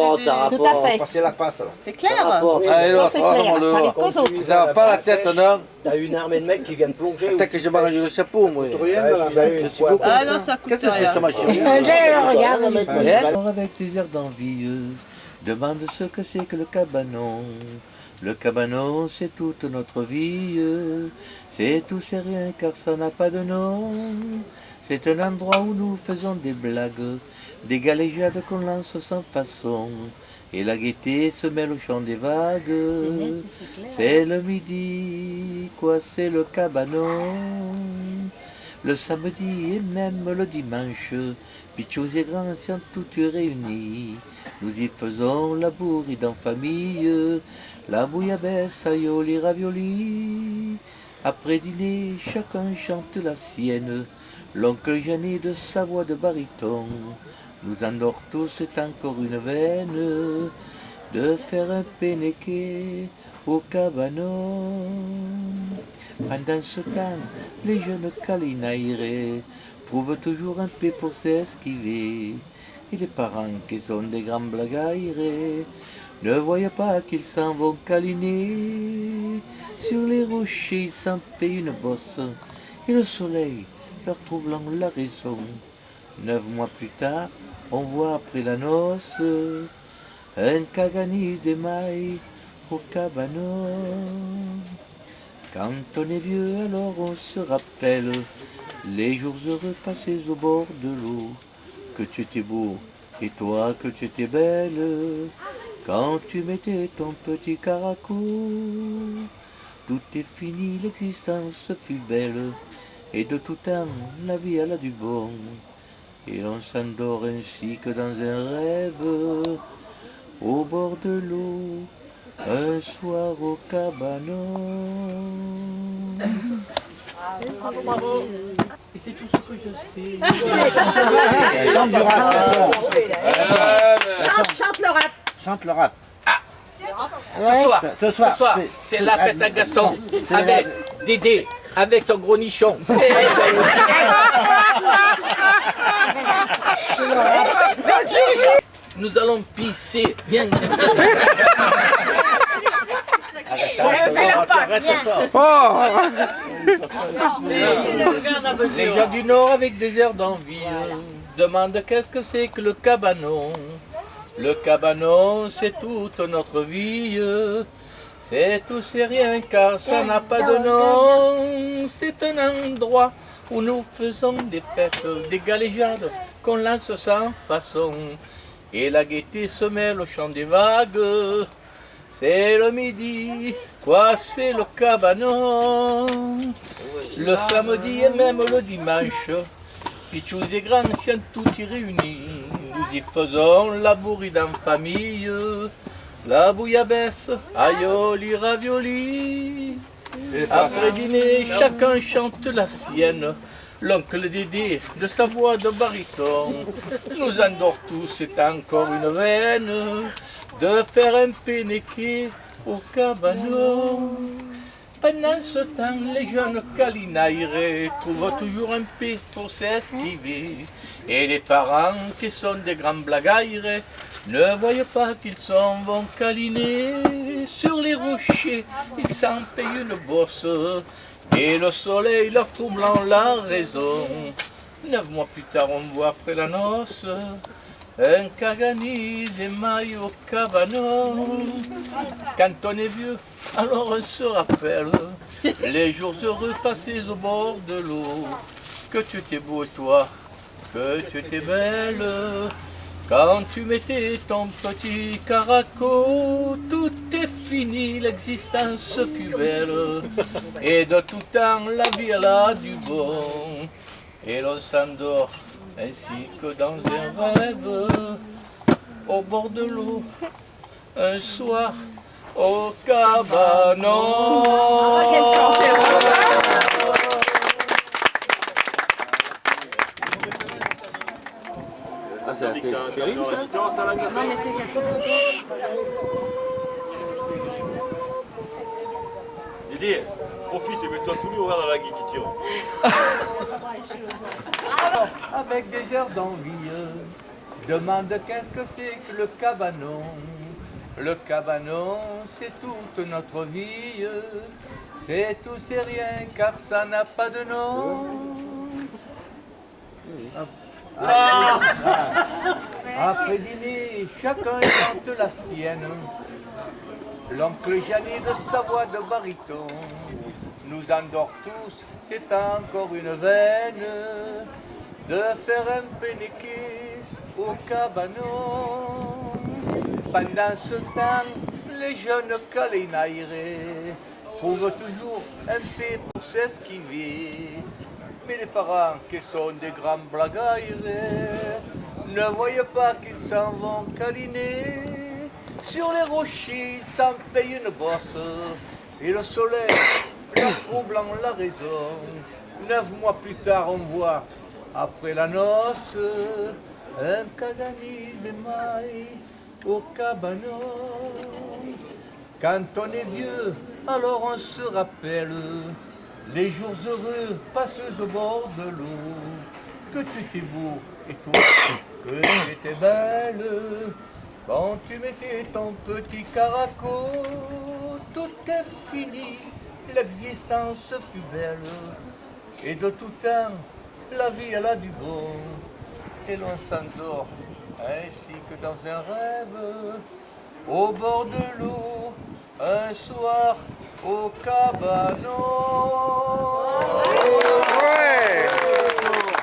rapporte, ça Tout rapporte. à fait. Passer la passe alors. C'est Ça clair. rapporte. Allez, Ça, c'est clair. le- Ça arrive qu'aux autres. Ça va pas la tête, non? T'as une armée de mecs qui viennent plonger. Peut-être que je m'arrange le chapeau, moi. Je suis beau comme Ah ça. non, ça coûte Qu'est-ce que c'est rien. ça, ma chérie? Regarde. Avec des airs d'envieux, demande ce que c'est que le cabanon. Le cabanon, c'est toute notre vie. C'est tout, c'est rien, car ça n'a pas de nom. C'est un endroit où nous faisons des blagues, des galéjades qu'on lance sans façon. Et la gaieté se mêle au chant des vagues. C'est le midi, quoi, c'est le cabanon. Le samedi et même le dimanche, pichos et grands anciens tout réunis. Nous y faisons la bourride en famille, la bouillabaisse, aioli, ravioli. Après dîner, chacun chante la sienne. L'oncle Jeannet de sa voix de baryton nous endort tous, c'est encore une veine de faire un pénéqué au cabanon. Pendant ce temps, les jeunes câlinaires trouvent toujours un paix pour s'esquiver. Et les parents qui sont des grands blagaires ne voient pas qu'ils s'en vont câliner. Sur les rochers, ils s'en payent une bosse, et le soleil leur troublant la raison. 9 mois plus tard, on voit après la noce un caganise d'émail au cabanon. Quand on est vieux, alors on se rappelle les jours heureux passés au bord de l'eau. Que tu étais beau et toi que tu étais belle quand tu mettais ton petit caraco. Tout est fini, l'existence fut belle, et de tout temps la vie elle a du bon. Et l'on s'endort ainsi que dans un rêve, au bord de l'eau, un soir au cabanon. Bravo, bravo. Et c'est tout ce que je sais. Chante du rap. Chante le rap. Chante le rap. Ce soir, c'est la fête à Gaston, avec Dédé, avec son gros nichon. Nous allons pisser bien. Les gens du Nord avec des airs d'envie demandent qu'est-ce que c'est que le cabanon. Le cabanon, c'est toute notre vie. C'est tout, c'est rien, car ça n'a pas de nom. C'est un endroit où nous faisons des fêtes, des galéjades qu'on lance sans façon. Et la gaieté se mêle au chant des vagues. C'est le midi, quoi, c'est le cabanon. Le samedi et même le dimanche, pichous et grands anciens tout y réunis. Nous y faisons la bourride en famille, la bouillabaisse, aioli, ravioli. Après dîner, chacun chante la sienne. L'oncle Dédé, de sa voix de baryton, nous endort tous, c'est encore une veine de faire un pénéqué au cabanon. Pendant ce temps, les jeunes câlinaires trouvent toujours un paix pour s'esquiver. Et les parents, qui sont des grands blagaires, ne voient pas qu'ils s'en vont câliner. Sur les rochers, ils s'en payent une bosse, et le soleil leur troublant la raison. 9 mois plus tard, on voit après la noce un caganise émaillé au cabanon. Quand on est vieux, alors on se rappelle les jours heureux passés au bord de l'eau. Que tu étais beau toi, que tu étais belle quand tu mettais ton petit caraco. Tout est fini, l'existence fut belle, et de tout temps la vie elle a du bon. Et l'on s'endort ainsi que dans un rêve, au bord de l'eau, un soir au cabanon. Ah, c'est terrible ça. Non, mais c'est qu'il y a trop de photos. Dédé, profite et mets-toi tout nu au dans la guille qui tire. Avec des airs d'envie, demande qu'est-ce que c'est que le cabanon. Le cabanon, c'est toute notre vie. C'est tout, c'est rien, car ça n'a pas de nom. Après dîner, chacun chante la sienne. L'oncle Janet de sa voix de baryton nous endort tous, c'est encore une veine de faire un pénéqué au cabanon. Pendant ce temps, les jeunes câlinaires trouvent toujours un paix pour s'esquiver. Mais les parents, qui sont des grands blagaires, ne voient pas qu'ils s'en vont câliner. Sur les rochers, ils s'en payent une bosse, et le soleil leur troublant la raison. 9 mois plus tard, on voit, après la noce, un caganis d'émail au cabanon. Quand on est vieux, alors on se rappelle les jours heureux passés au bord de l'eau. Que tu étais beau et toi, que tu étais belle. Quand tu mettais ton petit caraco, tout est fini, l'existence fut belle. Et de tout temps, la vie elle a du bon. Et l'on s'endort ainsi que dans un rêve, au bord de l'eau, un soir au cabanon.